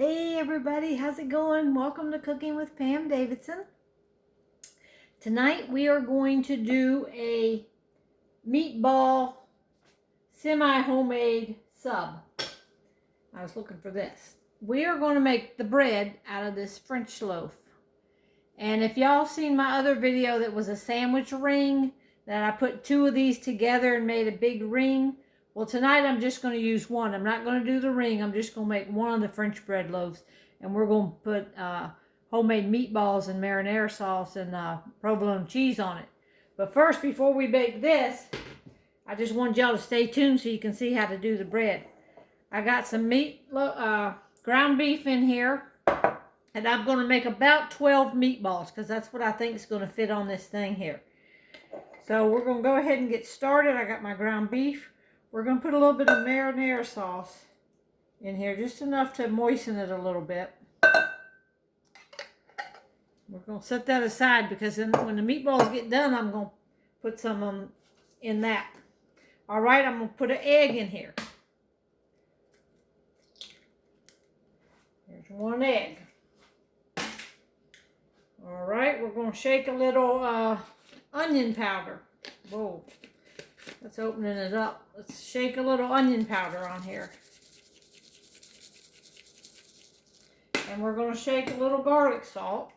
Hey everybody, how's it going? Welcome to Cooking with Pam Davidson. Tonight we are going to do a meatball semi-homemade sub. I was looking for this. We are going to make the bread out of this French loaf. And if y'all seen my other video that was a sandwich ring, that I put two of these together and made a big ring, well, tonight I'm just going to use one. I'm not going to do the ring. I'm just going to make one of the French bread loaves. And we're going to put homemade meatballs and marinara sauce and provolone cheese on it. But first, before we bake this, I just want y'all to stay tuned so you can see how to do the bread. I got some ground beef in here. And I'm going to make about 12 meatballs because that's what I think is going to fit on this thing here. So we're going to go ahead and get started. I got my ground beef. We're going to put a little bit of marinara sauce in here, just enough to moisten it a little bit. We're going to set that aside because then when the meatballs get done, I'm going to put some in that. All right, I'm going to put an egg in here. There's one egg. All right, we're going to shake a little onion powder. Whoa. Let's opening it up. Let's shake a little onion powder on here. And we're going to shake a little garlic salt.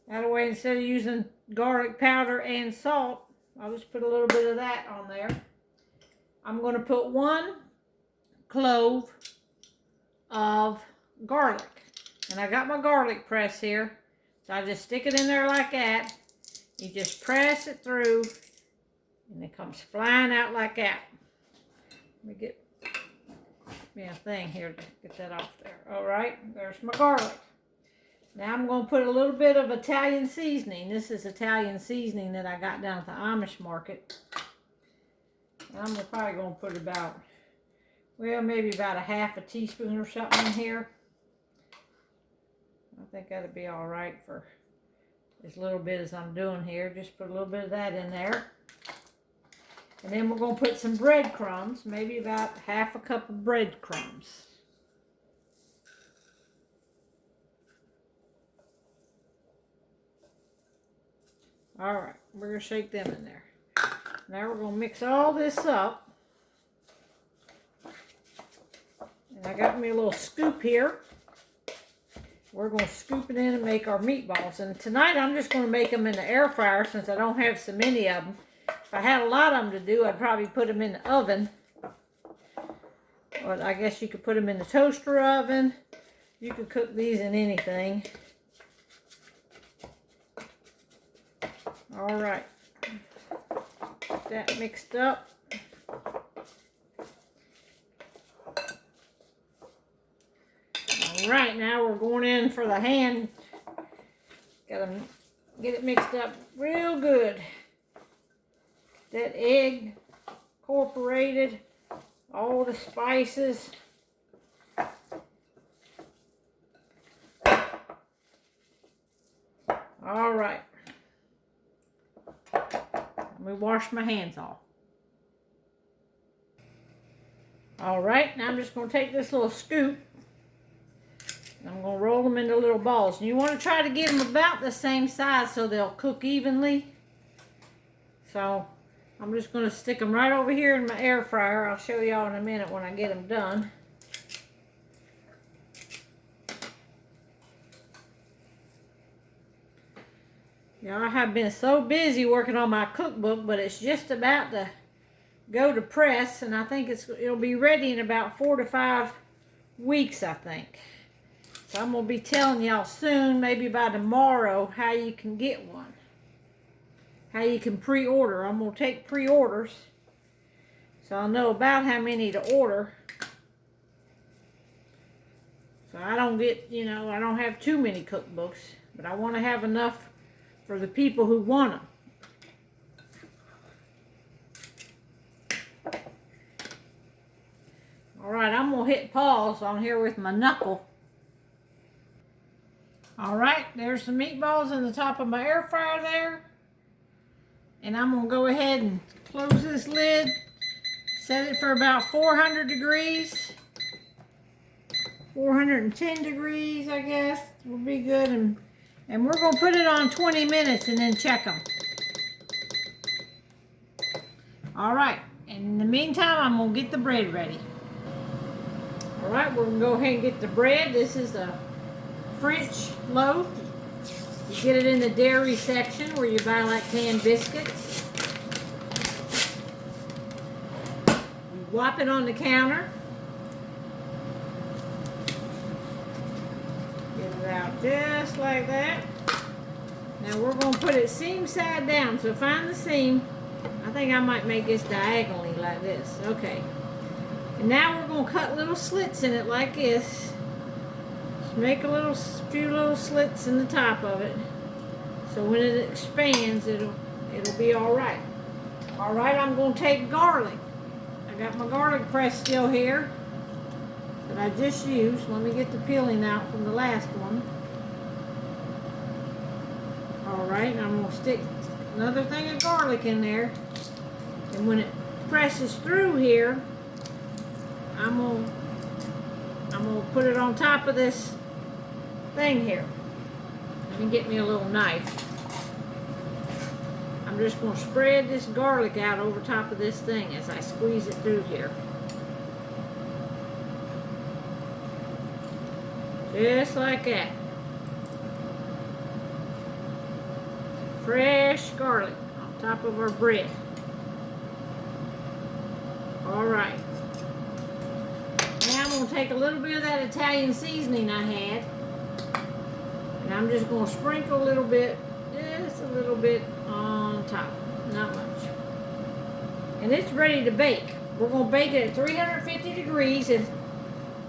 That way, instead of using garlic powder and salt, I'll just put a little bit of that on there. I'm going to put 1 clove of garlic. And I got my garlic press here. So I just stick it in there like that. You just press it through. And it comes flying out like that. Let me get me a thing here to get that off there. All right, there's my garlic. Now I'm going to put a little bit of Italian seasoning. This is Italian seasoning that I got down at the Amish market. And I'm probably going to put about, well, maybe about a half a teaspoon or something in here. I think that'll be all right for as little bit as I'm doing here. Just put a little bit of that in there. And then we're going to put some breadcrumbs, maybe about half a cup of breadcrumbs. All right, we're going to shake them in there. Now we're going to mix all this up. And I got me a little scoop here. We're going to scoop it in and make our meatballs. And tonight I'm just going to make them in the air fryer since I don't have so many of them. If I had a lot of them to do, I'd probably put them in the oven. But I guess you could put them in the toaster oven. You could cook these in anything. All right. Get that mixed up. All right, now we're going in for the hand. Gotta get it mixed up real good. That egg incorporated, all the spices. All right. Let me wash my hands off. All right, now I'm just going to take this little scoop. And I'm going to roll them into little balls. And you want to try to get them about the same size so they'll cook evenly. So I'm just going to stick them right over here in my air fryer. I'll show y'all in a minute when I get them done. You know, I have been so busy working on my cookbook, but it's just about to go to press, and I think it'll be ready in about 4 to 5 weeks, I think. So I'm going to be telling y'all soon, maybe by tomorrow, how you can get one. How you can pre-order. I'm going to take pre-orders so I'll know about how many to order. So I don't get, you know, I don't have too many cookbooks, but I want to have enough for the people who want them. All right, I'm going to hit pause on here with my knuckle. All right, there's the meatballs in the top of my air fryer there. And I'm going to go ahead and close this lid, set it for about 400 degrees. 410 degrees, I guess, will be good. And we're going to put it on 20 minutes and then check them. All right. In the meantime, I'm going to get the bread ready. All right, we're going to go ahead and get the bread. This is a French loaf. You get it in the dairy section where you buy like canned biscuits. You whop it on the counter. Get it out just like that. Now we're going to put it seam side down. So find the seam. I think I might make this diagonally like this. Okay. And now we're going to cut little slits in it like this. Just make a few little slits in the top of it. So when it expands, it'll be all right. All right, I'm going to take garlic. I got my garlic press still here that I just used. Let me get the peeling out from the last one. All right, and I'm going to stick another thing of garlic in there. And when it presses through here, I'm gonna put it on top of this thing here. Let me get me a little knife. I'm just gonna spread this garlic out over top of this thing as I squeeze it through here. Just like that. Fresh garlic on top of our bread. All right. Now I'm going to take a little bit of that Italian seasoning I had, and I'm just going to sprinkle a little bit, just a little bit on top, not much. And it's ready to bake. We're going to bake it at 350 degrees, and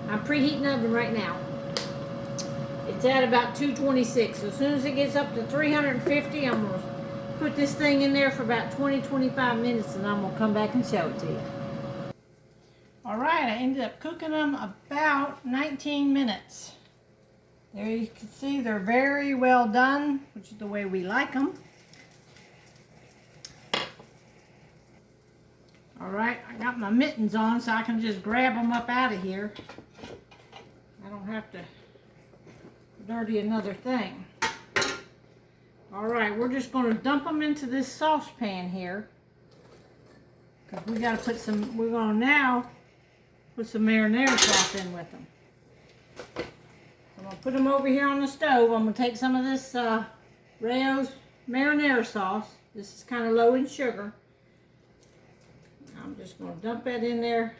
I'm preheating the oven right now. It's at about 226. So as soon as it gets up to 350, I'm going to put this thing in there for about 20-25 minutes, and I'm going to come back and show it to you. All right, I ended up cooking them about 19 minutes. There you can see they're very well done, which is the way we like them. All right, I got my mittens on so I can just grab them up out of here. I don't have to dirty another thing. All right, we're just going to dump them into this saucepan here. Because we got to put some, we're going to now put some marinara sauce in with them. So I'm going to put them over here on the stove. I'm going to take some of this Rayo's marinara sauce. This is kind of low in sugar. I'm just going to dump that in there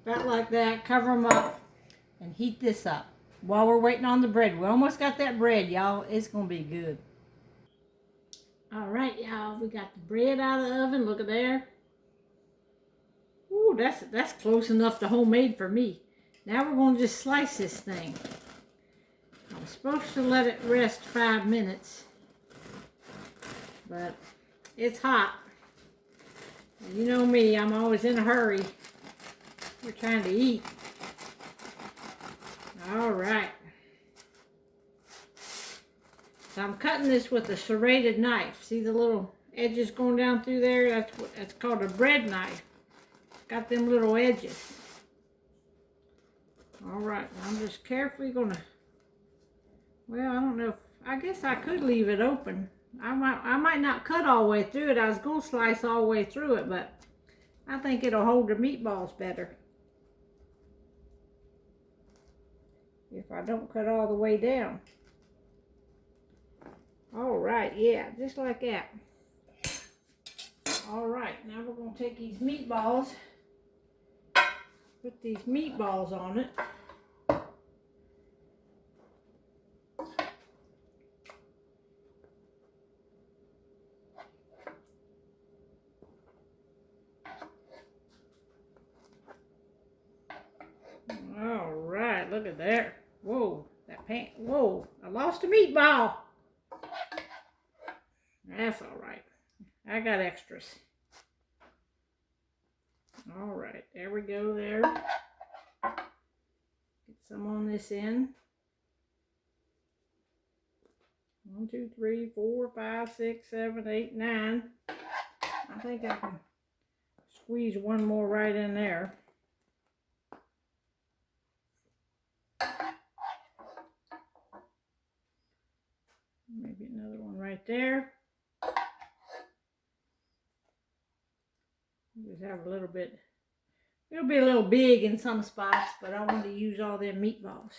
about like that. Cover them up and heat this up while we're waiting on the bread. We almost got that bread, y'all. It's going to be good. All right, y'all. We got the bread out of the oven. Look at there. Ooh, that's close enough to homemade for me. Now we're going to just slice this thing. I'm supposed to let it rest 5 minutes, but it's hot. You know me, I'm always in a hurry. We're trying to eat. All right. So I'm cutting this with a serrated knife. See the little edges going down through there? That's called a bread knife. Got them little edges. All right, I'm just carefully gonna, well, I don't know if, I guess I could leave it open. I might not cut all the way through it. I was gonna slice all the way through it, but I think it'll hold the meatballs better if I don't cut all the way down. All right, yeah, just like that. All right, now we're gonna take these meatballs, put these meatballs on it. All right, look at there. Whoa, that pan, whoa, I lost a meatball. That's all right. I got extras. All right, there we go there. Get some on this end. 1, 2, 3, 4, 5, 6, 7, 8, 9. I think I can squeeze one more right in there. right there. Just have a little bit. It'll be a little big in some spots, but I want to use all them meatballs.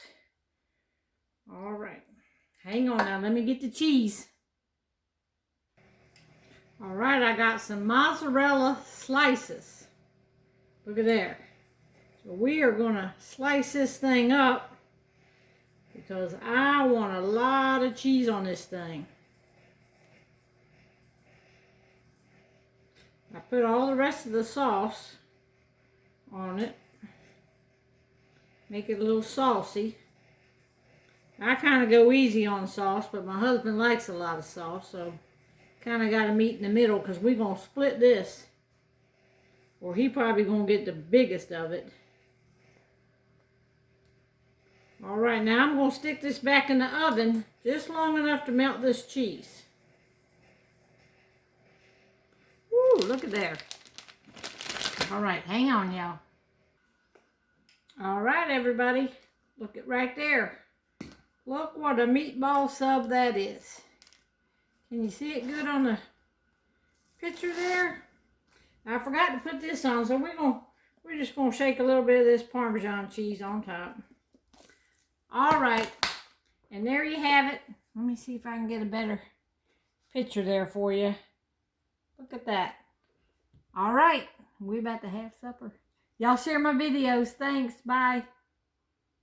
All right. Hang on now. Let me get the cheese. All right. I got some mozzarella slices. Look at there. So we are going to slice this thing up because I want a lot of cheese on this thing. I put all the rest of the sauce on it. Make it a little saucy. I kind of go easy on sauce, but my husband likes a lot of sauce, so kind of got to meet in the middle because we're going to split this. Or he probably going to get the biggest of it. All right, now I'm going to stick this back in the oven just long enough to melt this cheese. Woo, look at there. All right, hang on, y'all. All right, everybody. Look at right there. Look what a meatball sub that is. Can you see it good on the picture there? I forgot to put this on, so we're just gonna shake a little bit of this Parmesan cheese on top. All right, and there you have it. Let me see if I can get a better picture there for you. Look at that. All right, we're about to have supper. Y'all share my videos. Thanks. Bye.